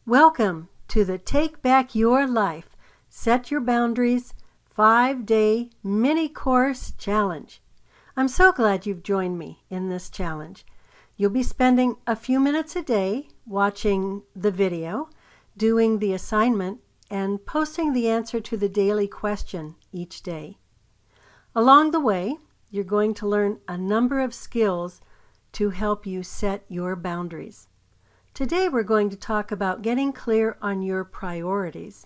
Welcome to the Take Back Your Life, Set Your Boundaries 5-Day Mini Course Challenge. I'm so glad you've joined me in this challenge. You'll be spending a few minutes a day watching the video, doing the assignment, and posting the answer to the daily question each day. Along the way, you're going to learn a number of skills to help you set your boundaries. Today we're going to talk about getting clear on your priorities.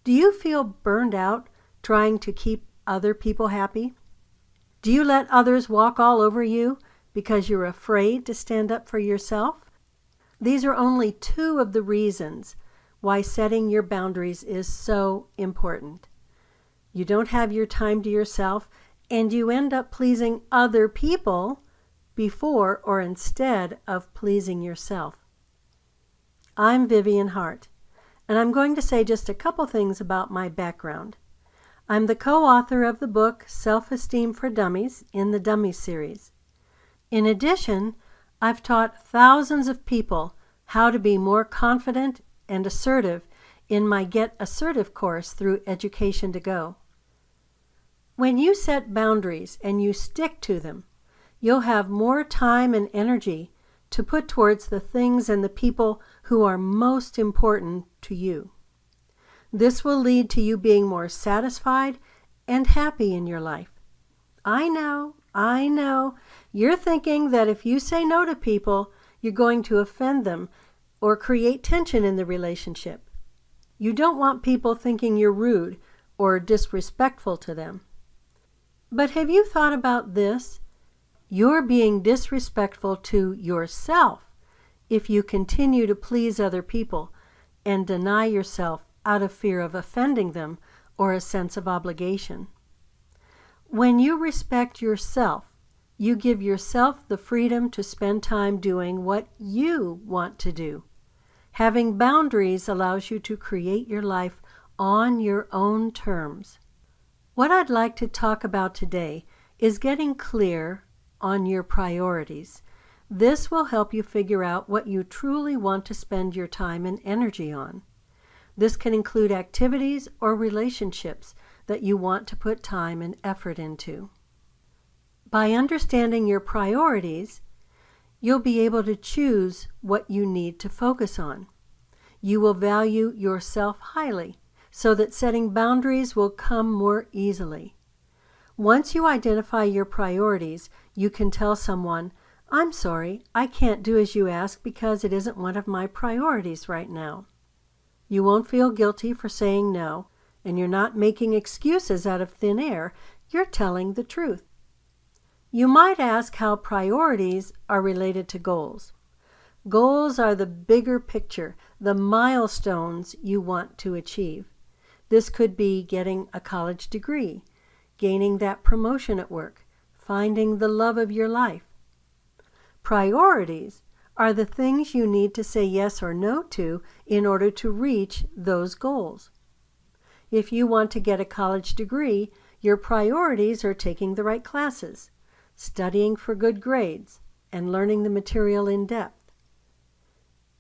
Do you feel burned out trying to keep other people happy? Do you let others walk all over you because you're afraid to stand up for yourself? These are only two of the reasons why setting your boundaries is so important. You don't have your time to yourself, and you end up pleasing other people before or instead of pleasing yourself. I'm Vivian Hart, and I'm going to say just a couple things about my background. I'm the co-author of the book Self-Esteem for Dummies in the Dummies series. In addition, I've taught thousands of people how to be more confident and assertive in my Get Assertive course through Education to Go. When you set boundaries and you stick to them, you'll have more time and energy to put towards the things and the people who are most important to you. This will lead to you being more satisfied and happy in your life. I know, you're thinking that if you say no to people, you're going to offend them or create tension in the relationship. You don't want people thinking you're rude or disrespectful to them. But have you thought about this? You're being disrespectful to yourself if you continue to please other people and deny yourself out of fear of offending them or a sense of obligation. When you respect yourself, you give yourself the freedom to spend time doing what you want to do. Having boundaries allows you to create your life on your own terms. What I'd like to talk about today is getting clear on your priorities. This will help you figure out what you truly want to spend your time and energy on. This can include activities or relationships that you want to put time and effort into. By understanding your priorities, you'll be able to choose what you need to focus on. You will value yourself highly so that setting boundaries will come more easily. Once you identify your priorities, you can tell someone, "I'm sorry, I can't do as you ask because it isn't one of my priorities right now." You won't feel guilty for saying no, and you're not making excuses out of thin air. You're telling the truth. You might ask how priorities are related to goals. Goals are the bigger picture, the milestones you want to achieve. This could be getting a college degree, gaining that promotion at work, finding the love of your life. Priorities are the things you need to say yes or no to in order to reach those goals. If you want to get a college degree, your priorities are taking the right classes, studying for good grades, and learning the material in depth.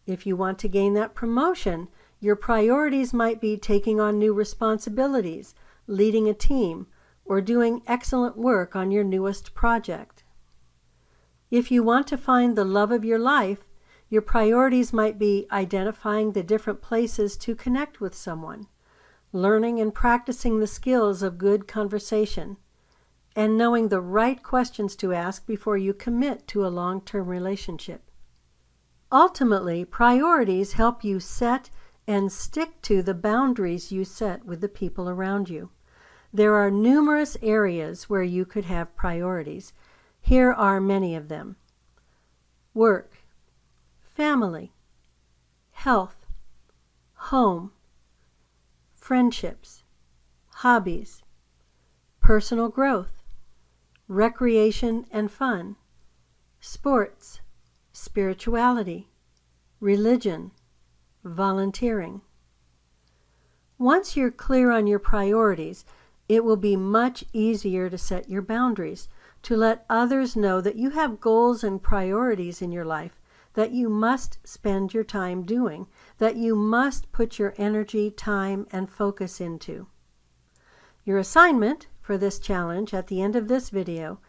If you want to gain that promotion, your priorities might be taking on new responsibilities, leading a team, or doing excellent work on your newest project. If you want to find the love of your life, your priorities might be identifying the different places to connect with someone, learning and practicing the skills of good conversation, and knowing the right questions to ask before you commit to a long-term relationship. Ultimately, priorities help you set and stick to the boundaries you set with the people around you. There are numerous areas where you could have priorities. Here are many of them: work, family, health, home, friendships, hobbies, personal growth, recreation and fun, sports, spirituality, religion, volunteering. Once you're clear on your priorities, it will be much easier to set your boundaries, to let others know that you have goals and priorities in your life that you must spend your time doing, that you must put your energy, time, and focus into. Your assignment for this challenge at the end of this video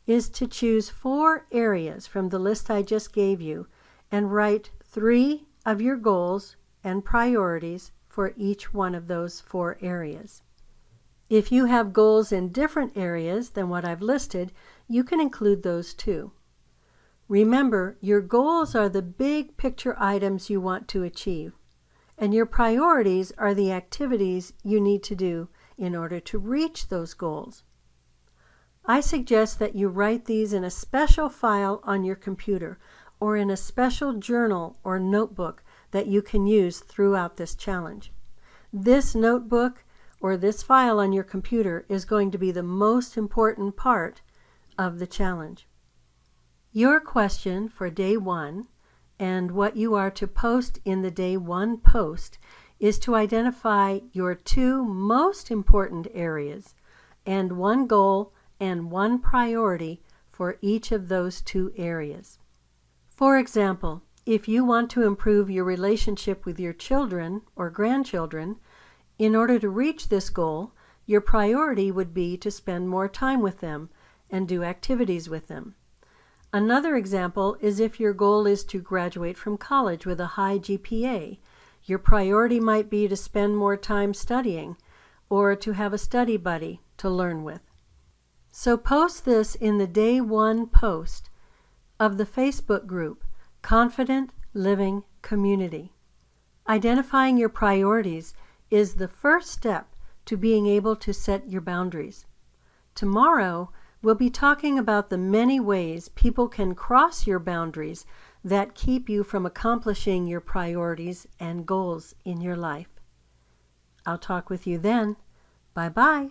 is to choose 4 areas from the list I just gave you and write 3 of your goals and priorities for each one of those 4 areas. If you have goals in different areas than what I've listed, you can include those too. Remember, your goals are the big picture items you want to achieve, and your priorities are the activities you need to do in order to reach those goals. I suggest that you write these in a special file on your computer or in a special journal or notebook that you can use throughout this challenge. This notebook or this file on your computer is going to be the most important part of the challenge. Your question for day 1 and what you are to post in the day 1 post is to identify your 2 most important areas and 1 goal and 1 priority for each of those 2 areas. For example, if you want to improve your relationship with your children or grandchildren, in order to reach this goal, your priority would be to spend more time with them and do activities with them. Another example is if your goal is to graduate from college with a high GPA. Your priority might be to spend more time studying or to have a study buddy to learn with. So post this in the day 1 post of the Facebook group, Confident Living Community. Identifying your priorities is the first step to being able to set your boundaries. Tomorrow, we'll be talking about the many ways people can cross your boundaries that keep you from accomplishing your priorities and goals in your life. I'll talk with you then. Bye-bye.